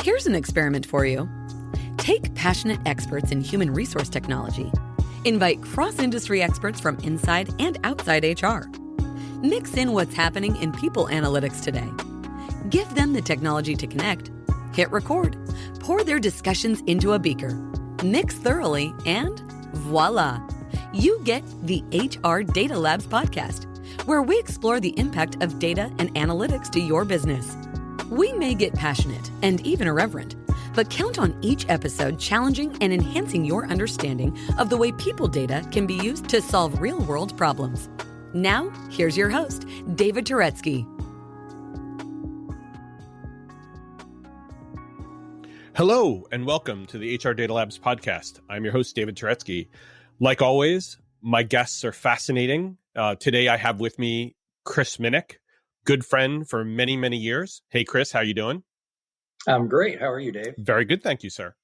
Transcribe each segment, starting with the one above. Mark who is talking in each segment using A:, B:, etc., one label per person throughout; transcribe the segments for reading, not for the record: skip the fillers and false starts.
A: Here's an experiment for you. Take passionate experts in human resource technology. Invite cross-industry experts from inside and outside HR. Mix in what's happening in people analytics today. Give them the technology to connect. Hit record. Pour their discussions into a beaker. Mix thoroughly, and voila! You get the HR Data Labs podcast, where we explore the impact of data and analytics to your business. We may get passionate and even irreverent, but count on each episode challenging and enhancing your understanding of the way people data can be used to solve real-world problems. Now, here's your host, David Turetsky.
B: Hello, and welcome to the HR Data Labs podcast. I'm your host, David Turetsky. Like always, my guests are fascinating. Today, I have with me Chris Minnich, good friend for many, many years. Hey, Chris, how you doing?
C: I'm great. How are you, Dave?
B: Very good. Thank you, sir.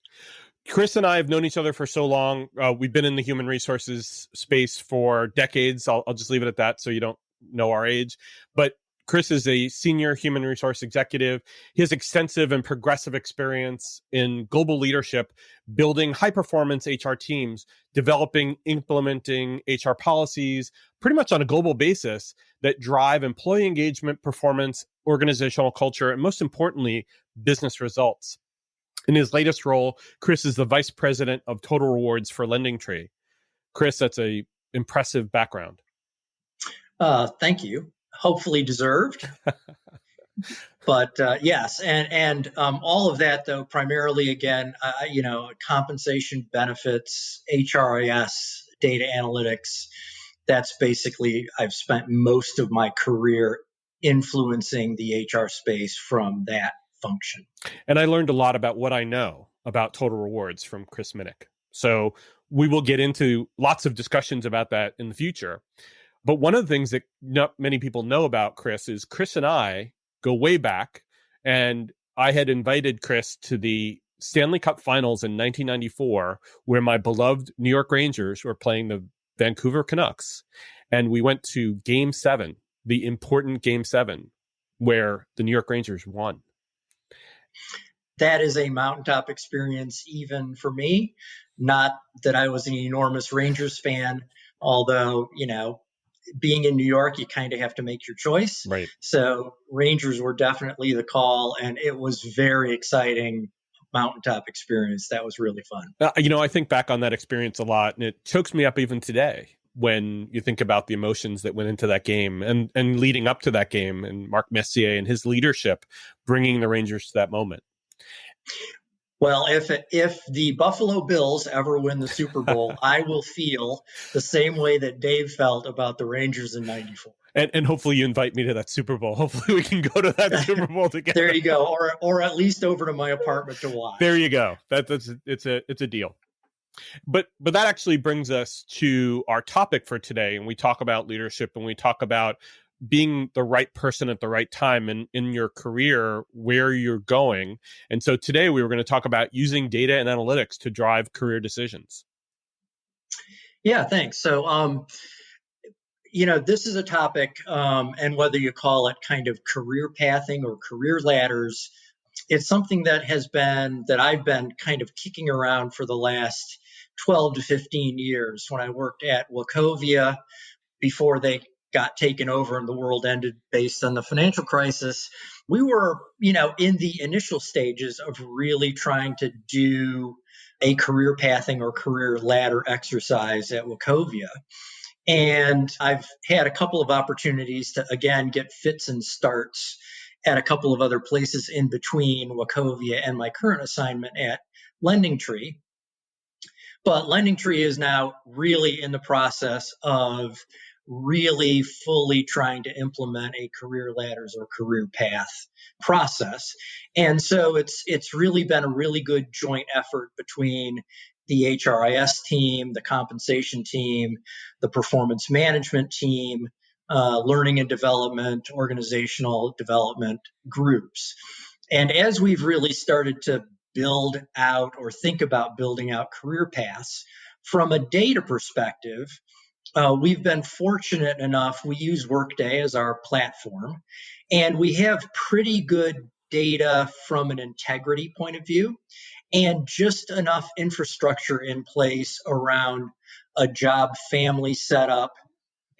B: Chris and I have known each other for so long. We've been in the human resources space for decades. I'll just leave it at that so you don't know our age. But Chris is a senior human resource executive. He has extensive and progressive experience in global leadership, building high-performance HR teams, developing, implementing HR policies, pretty much on a global basis that drive employee engagement, performance, organizational culture, and most importantly, business results. In his latest role, Chris is the vice president of Total Rewards for LendingTree. Chris, that's a impressive background.
C: Thank you. Hopefully deserved. But yes, and all of that, though, primarily, again, compensation, benefits, HRIS, data analytics. That's basically, I've spent most of my career influencing the HR space from that function.
B: And I learned a lot about what I know about Total Rewards from Chris Minnich. So we will get into lots of discussions about that in the future. But one of the things that not many people know about Chris is Chris and I go way back, and I had invited Chris to the Stanley Cup Finals in 1994, where my beloved New York Rangers were playing the Vancouver Canucks. And we went to Game 7, the important Game 7, where the New York Rangers won.
C: That is a mountaintop experience even for me. Not that I was an enormous Rangers fan, although, being in New York, you kind of have to make your choice.
B: Right.
C: So Rangers were definitely the call, and it was very exciting mountaintop experience. That was really fun.
B: I think back on that experience a lot, and it chokes me up even today when you think about the emotions that went into that game and leading up to that game, and Marc Messier and his leadership bringing the Rangers to that moment.
C: Well, if the Buffalo Bills ever win the Super Bowl, I will feel the same way that Dave felt about the Rangers in '94.
B: And hopefully you invite me to that Super Bowl. Hopefully we can go to that Super Bowl together.
C: There you go, or at least over to my apartment to watch.
B: There you go. It's a deal. But that actually brings us to our topic for today, and we talk about leadership, and we talk about being the right person at the right time in your career, where you're going. And so today we were going to talk about using data and analytics to drive career decisions.
C: Yeah, thanks. So, this is a topic, and whether you call it kind of career pathing or career ladders, it's something that I've been kind of kicking around for the last 12 to 15 years. When I worked at Wachovia before they got taken over and the world ended based on the financial crisis, we were, in the initial stages of really trying to do a career pathing or career ladder exercise at Wachovia. And I've had a couple of opportunities to, again, get fits and starts at a couple of other places in between Wachovia and my current assignment at LendingTree. But LendingTree is now really in the process of really fully trying to implement a career ladders or career path process. And so it's really been a really good joint effort between the HRIS team, the compensation team, the performance management team, learning and development, organizational development groups. And as we've really started to build out or think about building out career paths from a data perspective, we've been fortunate enough, we use Workday as our platform, and we have pretty good data from an integrity point of view, and just enough infrastructure in place around a job family setup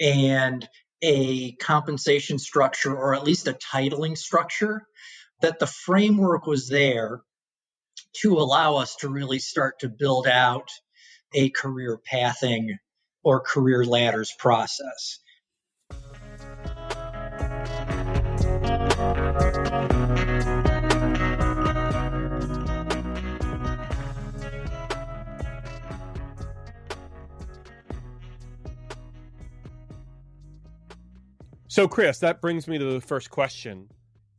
C: and a compensation structure, or at least a titling structure, that the framework was there to allow us to really start to build out a career pathing or career ladders process.
B: So, Chris, that brings me to the first question.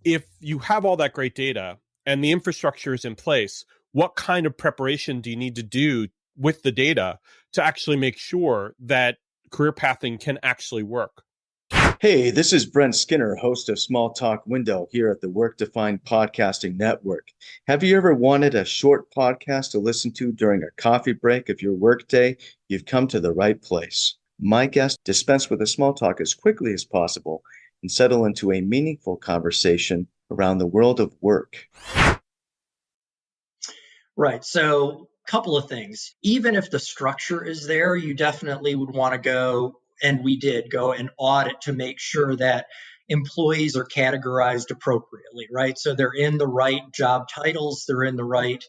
B: If you have all that great data and the infrastructure is in place, what kind of preparation do you need to do with the data to actually make sure that career pathing can actually work?
D: Hey, this is Brent Skinner, host of Small Talk Window here at the Work Defined Podcasting Network. Have you ever wanted a short podcast to listen to during a coffee break of your workday? You've come to the right place. My guests dispense with the small talk as quickly as possible and settle into a meaningful conversation around the world of work.
C: Right. So, a couple of things. Even if the structure is there, you definitely would want to go, and we did go and audit to make sure that employees are categorized appropriately, right? So they're in the right job titles, they're in the right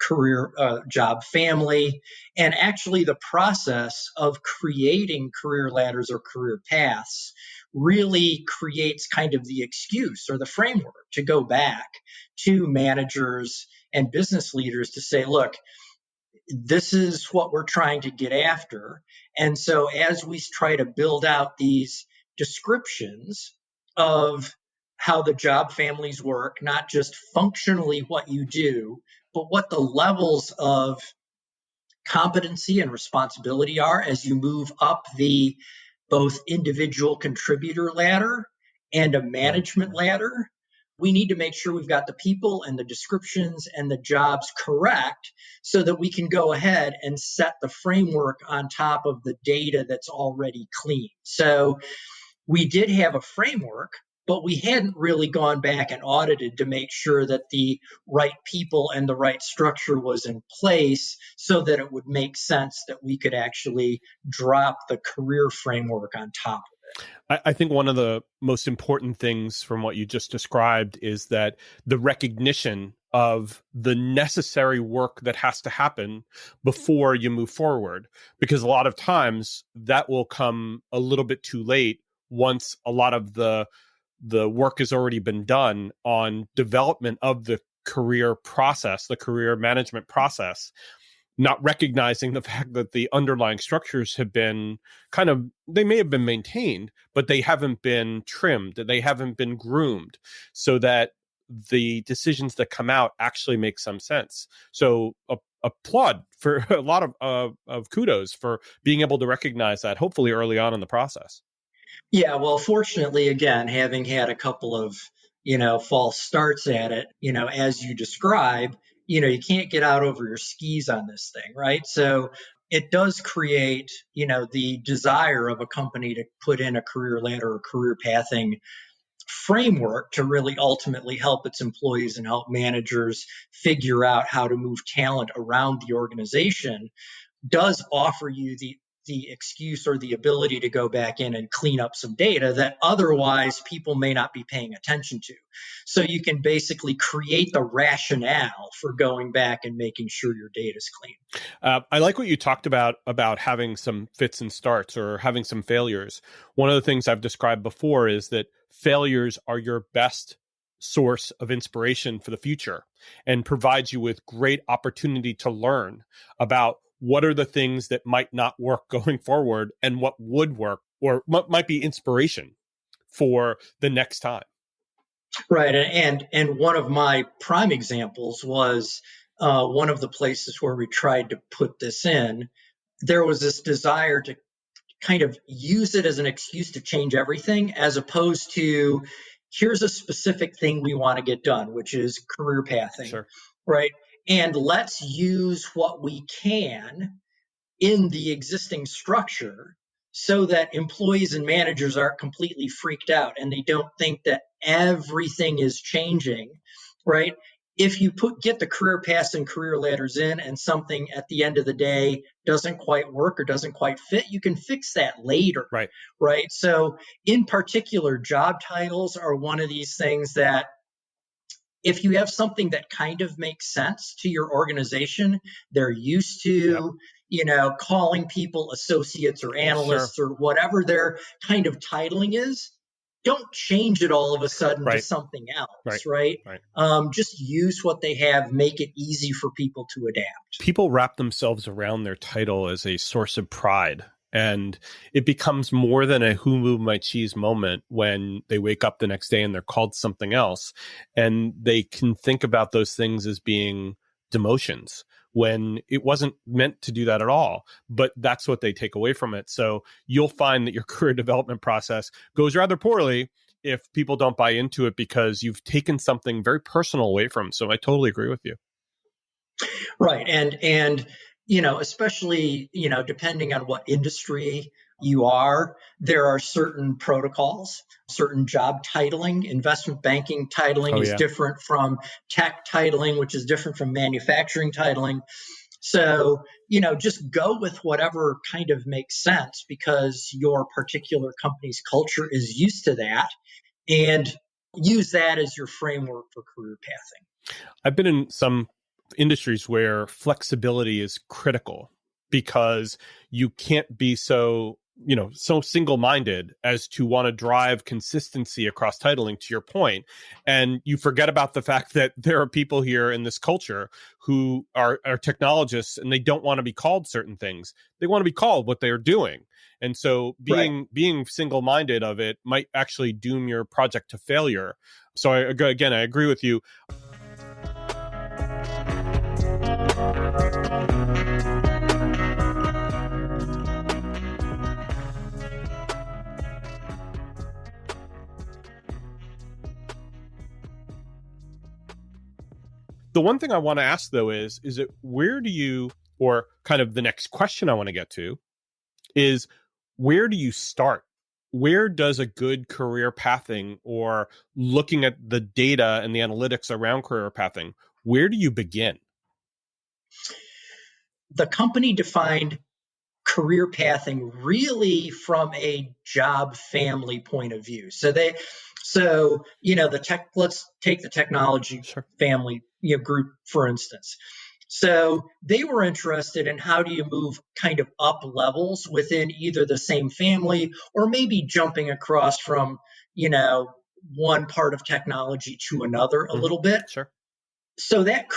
C: career job family, and actually the process of creating career ladders or career paths really creates kind of the excuse or the framework to go back to managers and business leaders to say, look, this is what we're trying to get after. And so as we try to build out these descriptions of how the job families work, not just functionally what you do, but what the levels of competency and responsibility are as you move up the both individual contributor ladder and a management ladder, we need to make sure we've got the people and the descriptions and the jobs correct so that we can go ahead and set the framework on top of the data that's already clean. So we did have a framework, but we hadn't really gone back and audited to make sure that the right people and the right structure was in place so that it would make sense that we could actually drop the career framework on top of it.
B: I think one of the most important things from what you just described is that the recognition of the necessary work that has to happen before you move forward, because a lot of times that will come a little bit too late once a lot of the work has already been done on development of the career process, the career management process, not recognizing the fact that the underlying structures have been they may have been maintained, but they haven't been trimmed, they haven't been groomed so that the decisions that come out actually make some sense. So applaud for a lot of kudos for being able to recognize that, hopefully early on in the process.
C: Yeah, well, fortunately, again, having had a couple of, false starts at it, as you describe, you can't get out over your skis on this thing, right? So it does create, the desire of a company to put in a career ladder or career pathing framework to really ultimately help its employees and help managers figure out how to move talent around the organization, does offer you the excuse or the ability to go back in and clean up some data that otherwise people may not be paying attention to. So you can basically create the rationale for going back and making sure your data is clean.
B: I like what you talked about having some fits and starts or having some failures. One of the things I've described before is that failures are your best source of inspiration for the future and provides you with great opportunity to learn about what are the things that might not work going forward and what would work or what might be inspiration for the next time.
C: Right. And one of my prime examples was one of the places where we tried to put this in. There was this desire to kind of use it as an excuse to change everything, as opposed to here's a specific thing we want to get done, which is career pathing.
B: Sure.
C: Right. And let's use what we can in the existing structure so that employees and managers aren't completely freaked out and they don't think that everything is changing right? If you get the career paths and career ladders in and something at the end of the day doesn't quite work or doesn't quite fit, you can fix that later,
B: Right.
C: right? So in particular, job titles are one of these things that if you have something that kind of makes sense to your organization, they're used to, calling people associates or
B: Sure.
C: analysts or whatever their kind of titling is, don't change it all of a sudden to
B: Right.
C: something
B: Right.
C: else, right?
B: Right.
C: Just use what they have, make it easy for people to adapt.
B: People wrap themselves around their title as a source of pride. And it becomes more than a who moved my cheese moment when they wake up the next day and they're called something else. And they can think about those things as being demotions when it wasn't meant to do that at all. But that's what they take away from it. So you'll find that your career development process goes rather poorly if people don't buy into it because you've taken something very personal away from them. So I totally agree with you.
C: Right. And especially, depending on what industry you are, there are certain protocols, certain job titling. Investment banking titling is different from tech titling, which is different from manufacturing titling. So, just go with whatever kind of makes sense because your particular company's culture is used to that, and use that as your framework for career pathing.
B: I've been in some industries where flexibility is critical because you can't be so single-minded as to want to drive consistency across titling, to your point. And you forget about the fact that there are people here in this culture who are technologists and they don't want to be called certain things. They want to be called what they're doing. And so being single-minded of it might actually doom your project to failure. So I agree with you. The one thing I want to ask, though, is it where do you, or kind of the next question I want to get to is, where do you start? Where does a good career pathing or looking at the data and the analytics around career pathing, where do you begin?
C: The company defined career pathing really from a job family point of view. Let's take the technology family group, for instance. So they were interested in how do you move kind of up levels within either the same family or maybe jumping across from, one part of technology to another a little bit.
B: Sure.
C: So that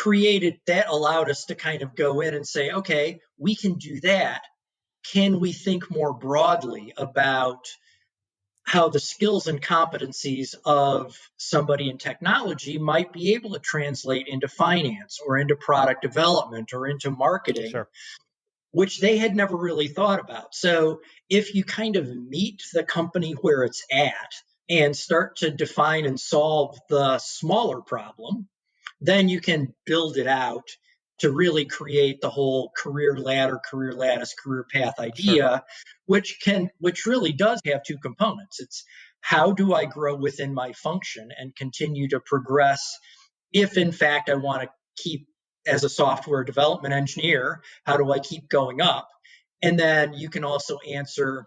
C: allowed us to kind of go in and say, okay, we can do that. Can we think more broadly about how the skills and competencies of somebody in technology might be able to translate into finance or into product development or into marketing, which they had never really thought about. So if you kind of meet the company where it's at and start to define and solve the smaller problem, then you can build it out to really create the whole career ladder, career lattice, career path idea, which really does have two components. It's how do I grow within my function and continue to progress if in fact I want to keep as a software development engineer, how do I keep going up? And then you can also answer,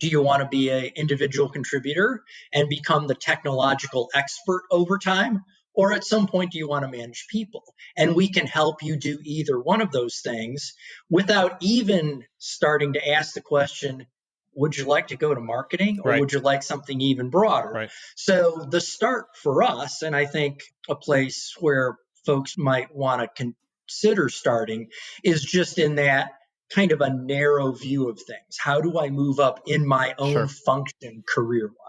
C: do you want to be an individual contributor and become the technological expert over time? Or at some point, do you want to manage people? And we can help you do either one of those things without even starting to ask the question, would you like to go to marketing or would you like something even broader? So the start for us, and I think a place where folks might want to consider starting, is just in that kind of a narrow view of things. How do I move up in my own function career-wise?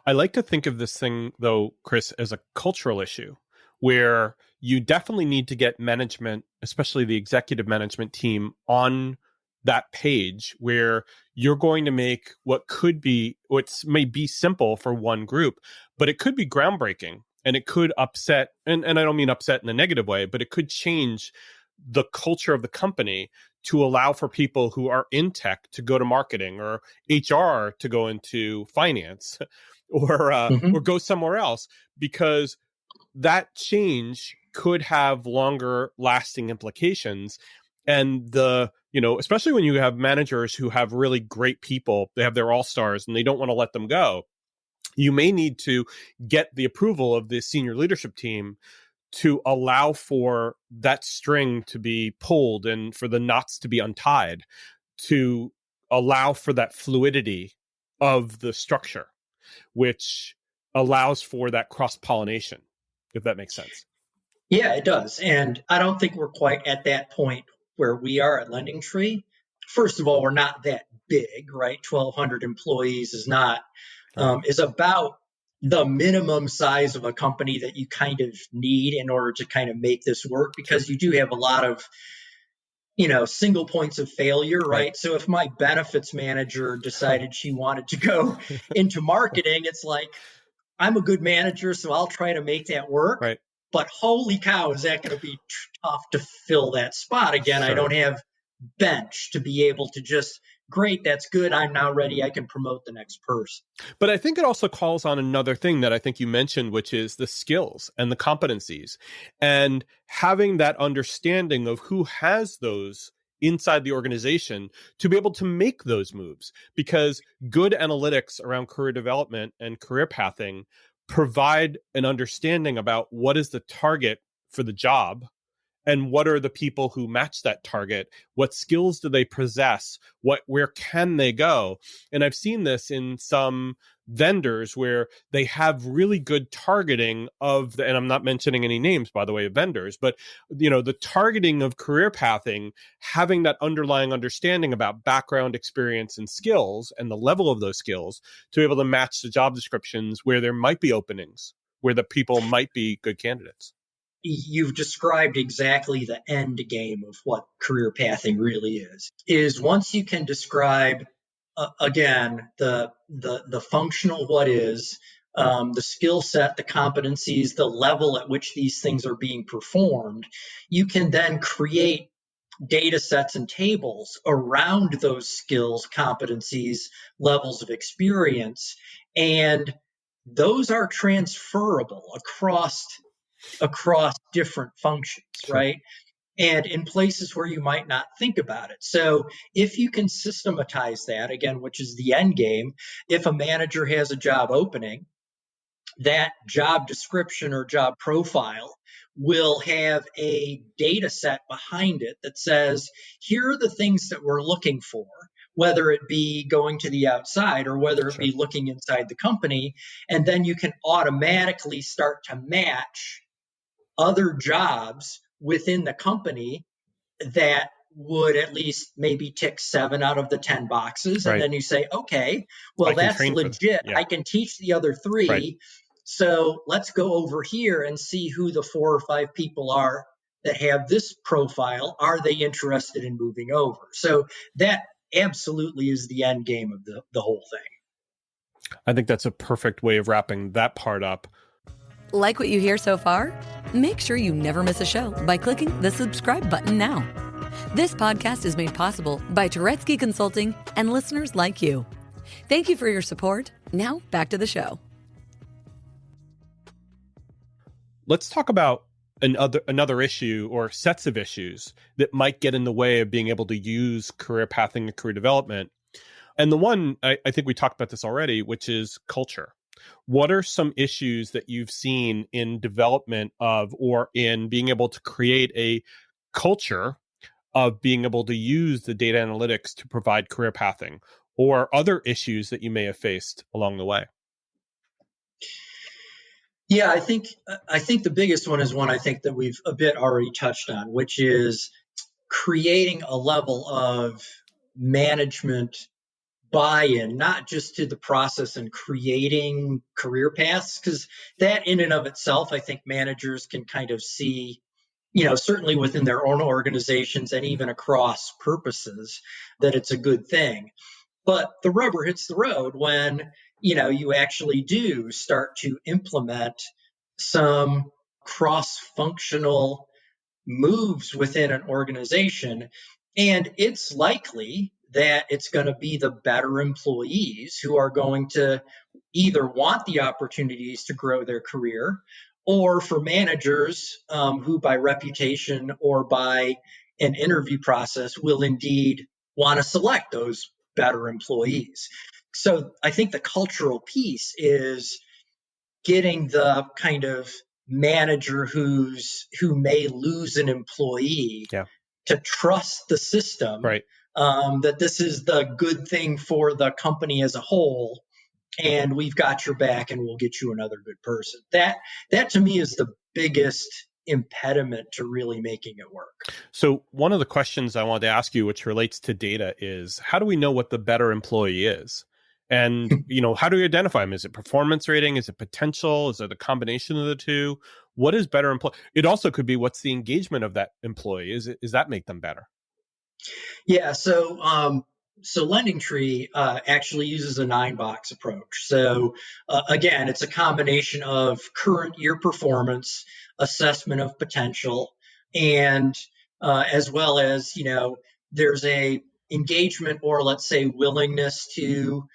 B: I like to think of this thing, though, Chris, as a cultural issue where you definitely need to get management, especially the executive management team, on that page where you're going to make what may be simple for one group, but it could be groundbreaking and it could upset, and I don't mean upset in a negative way, but it could change the culture of the company to allow for people who are in tech to go to marketing or HR to go into finance or go somewhere else, because that change could have longer lasting implications. And especially when you have managers who have really great people, they have their all-stars and they don't want to let them go. You may need to get the approval of the senior leadership team to allow for that string to be pulled and for the knots to be untied, to allow for that fluidity of the structure, which allows for that cross-pollination, if that makes sense.
C: Yeah, it does. And I don't think we're quite at that point where we are at LendingTree. First of all, we're not that big, right? 1,200 employees is not, is about the minimum size of a company that you kind of need in order to kind of make this work, because you do have a lot of, single points of failure, right? So if my benefits manager decided she wanted to go into marketing, it's like, I'm a good manager, so I'll try to make that work.
B: Right.
C: But holy cow, is that going to be tough to fill that spot again?
B: Sure.
C: I don't have bench to be able to just, great, that's good, I'm now ready, I can promote the next person.
B: But I think it also calls on another thing that I think you mentioned, which is the skills and the competencies, and having that understanding of who has those inside the organization to be able to make those moves, because good analytics around career development and career pathing provide an understanding about what is the target for the job and what are the people who match that target, what skills do they possess, where can they go. And I've seen this in some vendors where they have really good targeting of and I'm not mentioning any names, by the way, of vendors, but the targeting of career pathing, having that underlying understanding about background, experience, and skills and the level of those skills to be able to match the job descriptions where there might be openings, where the people might be good candidates.
C: You've described exactly the end game of what career pathing really is once you can describe, again, the functional what is, the skill set, the competencies, the level at which these things are being performed, you can then create data sets and tables around those skills, competencies, levels of experience, and those are transferable across different functions,
B: Sure.
C: right? And in places where you might not think about it. So if you can systematize that, again, which is the end game, if a manager has a job opening, that job description or job profile will have a data set behind it that says, here are the things that we're looking for, whether it be going to the outside or whether it be looking inside the company. And then you can automatically start to match other jobs within the company that would at least maybe tick 7 out of the 10 boxes. And then you say, okay, well, that's legit. I can teach the other 3.
B: Right.
C: So let's go over here and see who the 4 or 5 people are that have this profile. Are they interested in moving over? So that absolutely is the end game of the whole thing.
B: I think that's a perfect way of wrapping that part up.
A: Like what you hear so far? Make sure you never miss a show by clicking the subscribe button now. This podcast is made possible by Turetsky Consulting and listeners like you. Thank you for your support. Now back to the show.
B: Let's talk about another issue or sets of issues that might get in the way of being able to use career pathing and career development. And the one, I think we talked about this already, which is culture. What are some issues that you've seen in development of or in being able to create a culture of being able to use the data analytics to provide career pathing, or other issues that you may have faced along the way?
C: Yeah, I think the biggest one is one I think that we've a bit already touched on, which is creating a level of management buy-in, not just to the process and creating career paths, because that in and of itself, I think managers can kind of see, certainly within their own organizations and even across purposes, that it's a good thing. But the rubber hits the road when, you actually do start to implement some cross-functional moves within an organization. And it's likely that it's going to be the better employees who are going to either want the opportunities to grow their career or for managers who by reputation or by an interview process will indeed want to select those better employees. So I think the cultural piece is getting the kind of manager who may lose an employee to trust the system,
B: right?
C: That this is the good thing for the company as a whole, and we've got your back, and we'll get you another good person. That to me is the biggest impediment to really making it work.
B: So one of the questions I wanted to ask you, which relates to data, is how do we know what the better employee is? And, how do we identify them? Is it performance rating? Is it potential? Is it a combination of the two? What is better employee? It also could be what's the engagement of that employee? Is that make them better?
C: Yeah. So LendingTree actually uses a 9-box approach. So again, it's a combination of current year performance, assessment of potential, and as well as, there's a engagement or let's say willingness to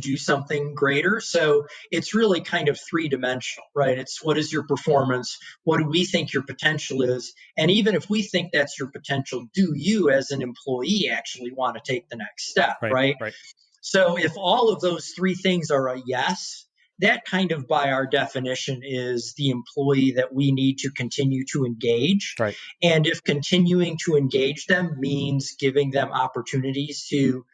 C: do something greater. So it's really kind of 3-dimensional, right? It's what is your performance? What do we think your potential is? And even if we think that's your potential, do you as an employee actually want to take the next step, right? So if all of those 3 things are a yes, that kind of by our definition is the employee that we need to continue to engage.
B: Right.
C: And if continuing to engage them means giving them opportunities to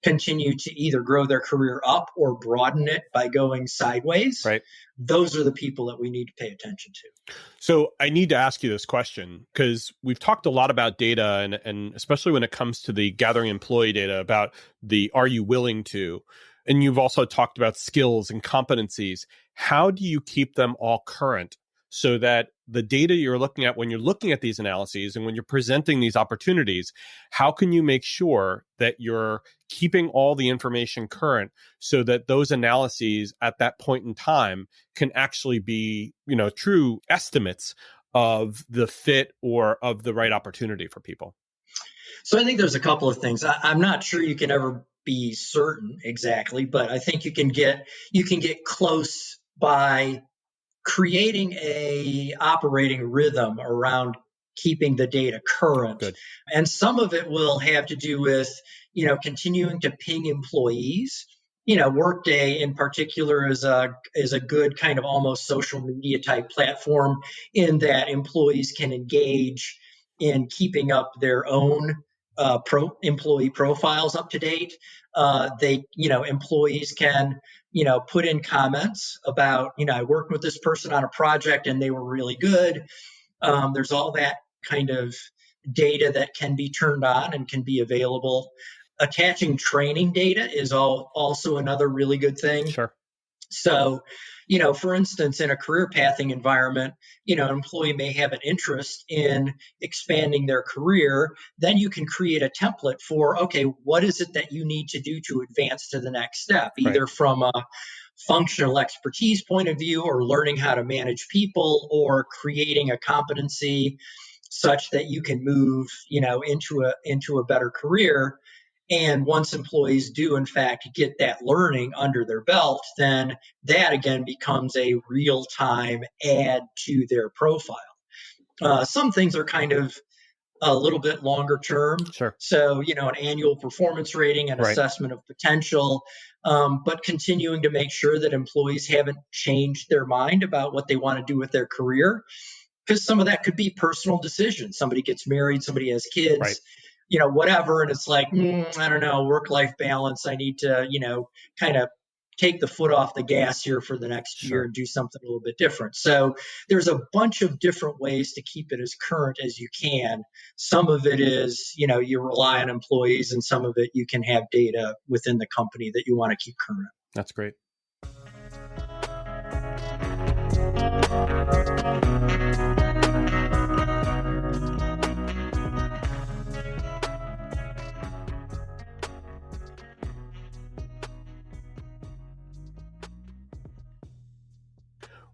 C: continue to either grow their career up or broaden it by going sideways,
B: right,
C: those are the people that we need to pay attention to.
B: So I need to ask you this question because we've talked a lot about data and especially when it comes to the gathering employee data about the are you willing to? And you've also talked about skills and competencies. How do you keep them all current so that the data you're looking at when you're looking at these analyses and when you're presenting these opportunities, how can you make sure that you're keeping all the information current so that those analyses at that point in time can actually be, true estimates of the fit or of the right opportunity for people?
C: So I think there's a couple of things. I'm not sure you can ever be certain exactly, but I think you can get close by creating a operating rhythm around keeping the data current.
B: Good.
C: And some of it will have to do with, continuing to ping employees. Workday in particular is a good kind of almost social media type platform in that employees can engage in keeping up their own employee profiles up to date. Employees can put in comments about, I worked with this person on a project and they were really good. There's all that kind of data that can be turned on and can be available. Attaching training data is also another really good thing.
B: Sure.
C: So, for instance, in a career pathing environment, an employee may have an interest in expanding their career. Then you can create a template for, okay, what is it that you need to do to advance to the next step, either from a functional expertise point of view or learning how to manage people or creating a competency such that you can move, into a better career. And once employees do, in fact, get that learning under their belt, then that again becomes a real-time add to their profile. Some things are kind of a little bit longer term.
B: Sure.
C: So, an annual performance rating and assessment of potential, but continuing to make sure that employees haven't changed their mind about what they want to do with their career. Because some of that could be personal decisions. Somebody gets married, somebody has kids, whatever. And it's like, I don't know, work-life balance. I need to, kind of take the foot off the gas here for the next year and do something a little bit different. So there's a bunch of different ways to keep it as current as you can. Some of it is, you rely on employees, and some of it you can have data within the company that you want to keep current.
B: That's great.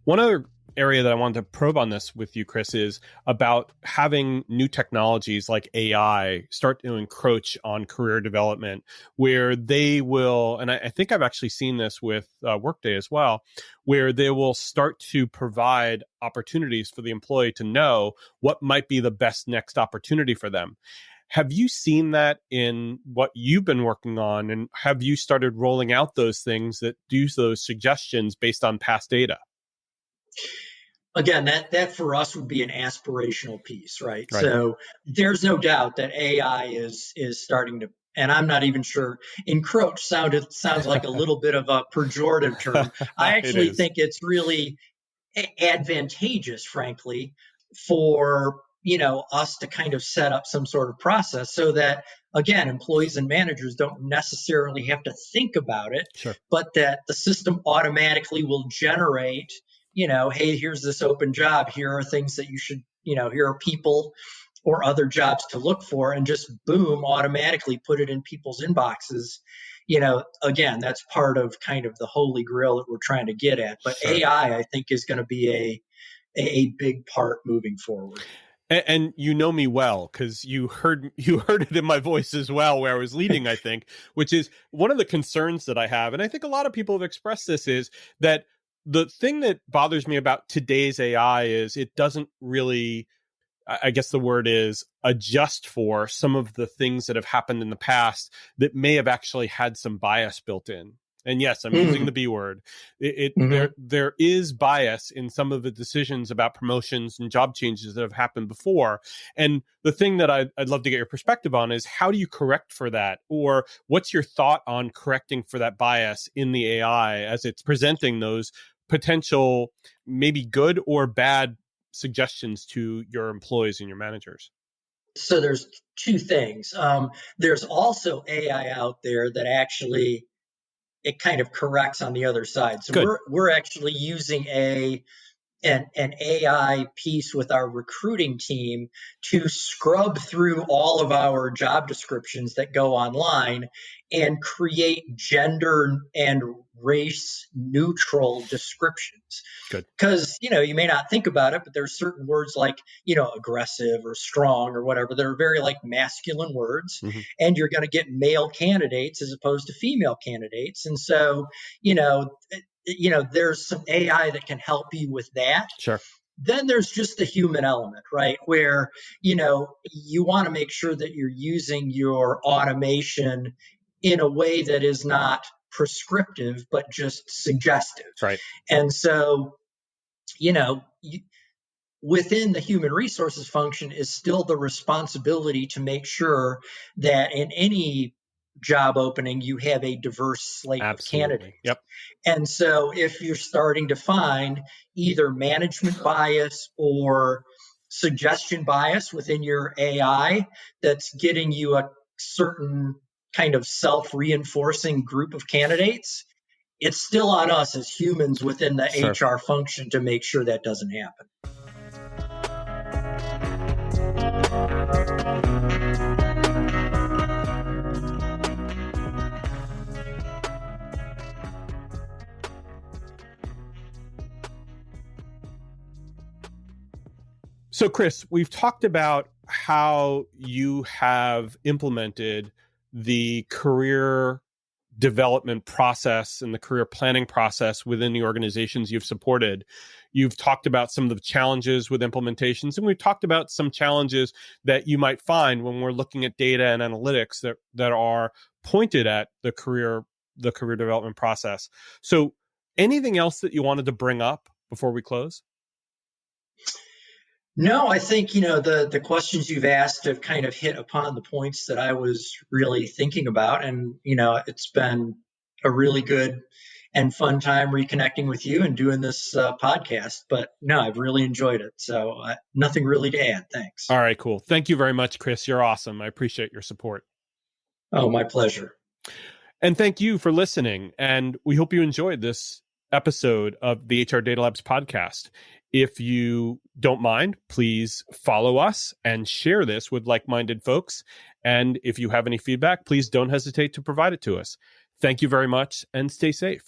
B: One other area that I wanted to probe on this with you, Chris, is about having new technologies like AI start to encroach on career development, where they will, and I think I've actually seen this with Workday as well, where they will start to provide opportunities for the employee to know what might be the best next opportunity for them. Have you seen that in what you've been working on? And have you started rolling out those things that do those suggestions based on past data?
C: Again, that for us would be an aspirational piece, right?
B: Right.
C: So there's no doubt that AI is starting to, and I'm not even sure, encroach sounds like a little bit of a pejorative term. I actually think it's really advantageous, frankly, for us to kind of set up some sort of process so that, again, employees and managers don't necessarily have to think about it,
B: Sure.
C: but that the system automatically will generate, hey, here's this open job. Here are things that you should, here are people or other jobs to look for, and just boom, automatically put it in people's inboxes. Again, that's part of kind of the holy grail that we're trying to get at. But
B: Sure.
C: AI, I think, is going to be a big part moving forward.
B: And you know me well, because you heard it in my voice as well, where I was leading, I think, which is one of the concerns that I have. And I think a lot of people have expressed this, is that the thing that bothers me about today's AI is it doesn't really, I guess the word is, adjust for some of the things that have happened in the past that may have actually had some bias built in. And yes, I'm using the B word. There is bias in some of the decisions about promotions and job changes that have happened before. And the thing that I'd love to get your perspective on is, how do you correct for that? Or what's your thought on correcting for that bias in the AI as it's presenting those potential, maybe good or bad suggestions to your employees and your managers?
C: So there's two things. There's also AI out there that actually, it kind of corrects on the other side. So
B: Good.
C: we're actually using an AI piece with our recruiting team to scrub through all of our job descriptions that go online and create gender and race neutral descriptions.
B: Good.
C: Because, you may not think about it, but there's certain words like, aggressive or strong or whatever that are very like masculine words, and you're going to get male candidates as opposed to female candidates. And so, there's some AI that can help you with that.
B: Sure.
C: Then there's just the human element, right? Where, you want to make sure that you're using your automation in a way that is not prescriptive, but just suggestive.
B: Right.
C: And so, within the human resources function is still the responsibility to make sure that in any job opening, you have a diverse slate of candidates.
B: Yep.
C: And so if you're starting to find either management bias or suggestion bias within your AI that's getting you a certain kind of self-reinforcing group of candidates, it's still on us as humans within the HR function to make sure that doesn't happen.
B: So, Chris, we've talked about how you have implemented the career development process and the career planning process within the organizations you've supported. You've talked about some of the challenges with implementations, and we've talked about some challenges that you might find when we're looking at data and analytics that are pointed at the career development process. So, anything else that you wanted to bring up before we close?
C: No, I think, the questions you've asked have kind of hit upon the points that I was really thinking about. And, it's been a really good and fun time reconnecting with you and doing this podcast. But no, I've really enjoyed it. So nothing really to add. Thanks.
B: All right, cool. Thank you very much, Chris. You're awesome. I appreciate your support.
C: Oh, my pleasure.
B: And thank you for listening. And we hope you enjoyed this episode of the HR Data Labs podcast. If you don't mind, please follow us and share this with like-minded folks. And if you have any feedback, please don't hesitate to provide it to us. Thank you very much and stay safe.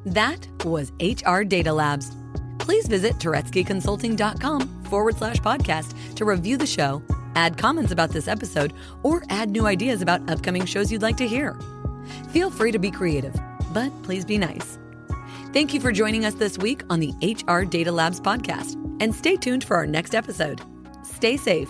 A: That was HR Data Labs. Please visit turetskyconsulting.com/podcast to review the show, add comments about this episode, or add new ideas about upcoming shows you'd like to hear. Feel free to be creative, but please be nice. Thank you for joining us this week on the HR Data Labs podcast, and stay tuned for our next episode. Stay safe.